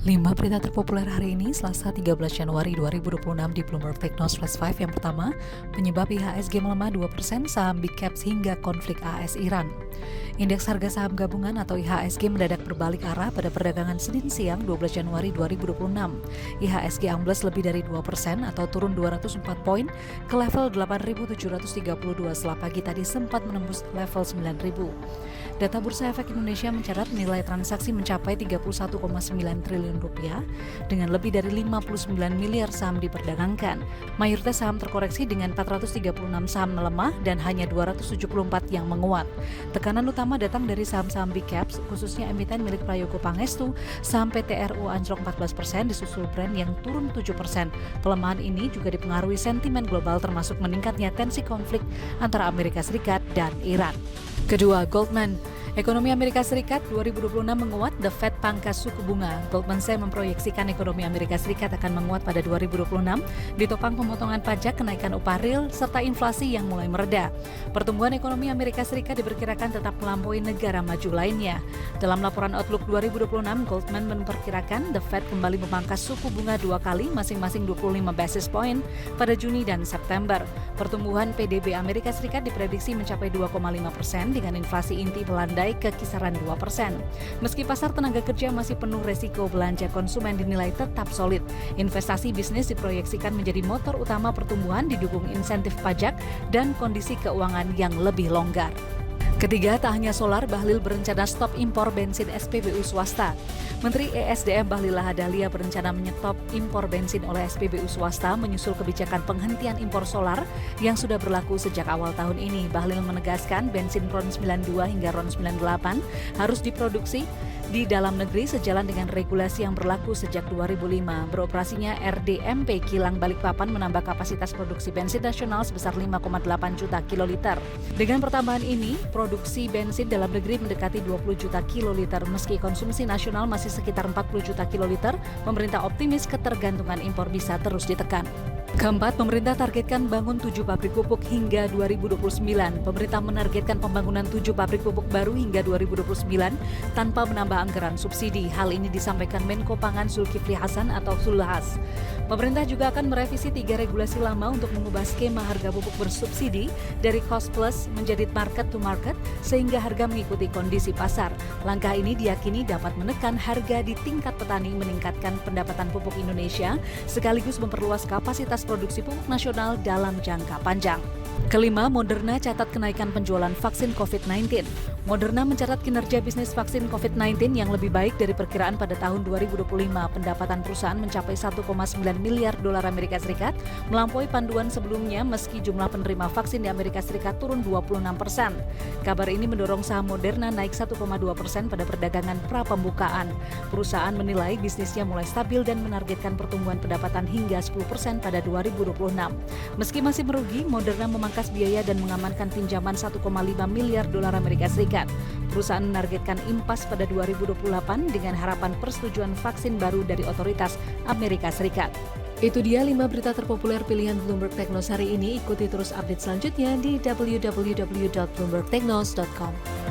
5 berita terpopuler hari ini, Selasa 13 Januari 2026 di Bloomberg Technos Flash 5. Yang pertama, penyebab IHSG melemah 2%, saham Big Caps hingga konflik AS-Iran. Indeks harga saham gabungan atau IHSG mendadak berbalik arah pada perdagangan Senin siang 12 Januari 2026. IHSG ambles lebih dari 2% atau turun 204 poin ke level 8.732 setelah pagi tadi sempat menembus level 9.000. Data Bursa Efek Indonesia mencatat nilai transaksi mencapai 31,9 triliun rupiah dengan lebih dari 59 miliar saham diperdagangkan. Mayoritas saham terkoreksi dengan 436 saham melemah dan hanya 274 yang menguat. Tekanan utama datang dari saham-saham Big Caps, khususnya emiten milik Prayogo Pangestu. Saham PT RU anjlok 14%, disusul Brand yang turun 7%. Pelemahan ini juga dipengaruhi sentimen global termasuk meningkatnya tensi konflik antara Amerika Serikat dan Iran. Kedua, Goldman. Ekonomi Amerika Serikat 2026 menguat, The Fed pangkas suku bunga. Goldman Sachs memproyeksikan ekonomi Amerika Serikat akan menguat pada 2026, ditopang pemotongan pajak, kenaikan upah real, serta inflasi yang mulai mereda. Pertumbuhan ekonomi Amerika Serikat diperkirakan tetap melampaui negara maju lainnya. Dalam laporan Outlook 2026, Goldman memperkirakan The Fed kembali memangkas suku bunga 2 kali, masing-masing 25 basis point pada Juni dan September. Pertumbuhan PDB Amerika Serikat diprediksi mencapai 2,5% dengan inflasi inti melandai ke kisaran 2%. Meski pasar tenaga kerja masih penuh resiko, belanja konsumen dinilai tetap solid. Investasi bisnis diproyeksikan menjadi motor utama pertumbuhan didukung insentif pajak dan kondisi keuangan yang lebih longgar. Ketiga, tak hanya solar, Bahlil berencana stop impor bensin SPBU swasta. Menteri ESDM Bahlil Lahadalia berencana menyetop impor bensin oleh SPBU swasta menyusul kebijakan penghentian impor solar yang sudah berlaku sejak awal tahun ini. Bahlil menegaskan bensin RON 92 hingga RON 98 harus diproduksi di dalam negeri sejalan dengan regulasi yang berlaku sejak 2005. Beroperasinya RDMP Kilang Balikpapan menambah kapasitas produksi bensin nasional sebesar 5,8 juta kiloliter. Dengan pertambahan ini, produksi bensin dalam negeri mendekati 20 juta kiloliter. Meski konsumsi nasional masih sekitar 40 juta kiloliter, pemerintah optimis ketergantungan impor bisa terus ditekan. Keempat, pemerintah targetkan bangun 7 pabrik pupuk hingga 2029. Pemerintah menargetkan pembangunan 7 pabrik pupuk baru hingga 2029 tanpa menambah anggaran subsidi. Hal ini disampaikan Menko Pangan Zulkifli Hasan atau Zulhas. Pemerintah juga akan merevisi 3 regulasi lama untuk mengubah skema harga pupuk bersubsidi dari cost plus menjadi market to market sehingga harga mengikuti kondisi pasar. Langkah ini diyakini dapat menekan harga di tingkat petani, meningkatkan pendapatan pupuk Indonesia, sekaligus memperluas kapasitas produksi pupuk nasional dalam jangka panjang. Kelima, Moderna catat kenaikan penjualan vaksin COVID-19. Moderna mencatat kinerja bisnis vaksin COVID-19 yang lebih baik dari perkiraan pada tahun 2025. Pendapatan perusahaan mencapai 1,9 miliar dolar Amerika Serikat, melampaui panduan sebelumnya meski jumlah penerima vaksin di Amerika Serikat turun 26%. Kabar ini mendorong saham Moderna naik 1,2% pada perdagangan pra-pembukaan. Perusahaan menilai bisnisnya mulai stabil dan menargetkan pertumbuhan pendapatan hingga 10% pada 2026. Meski masih merugi, Moderna memangkas biaya dan mengamankan pinjaman 1,5 miliar dolar Amerika Serikat. Perusahaan menargetkan impas pada 2028 dengan harapan persetujuan vaksin baru dari otoritas Amerika Serikat. Itu dia 5 berita terpopuler pilihan Bloomberg Technos hari ini. Ikuti terus update selanjutnya di www.bloombergtechnos.com.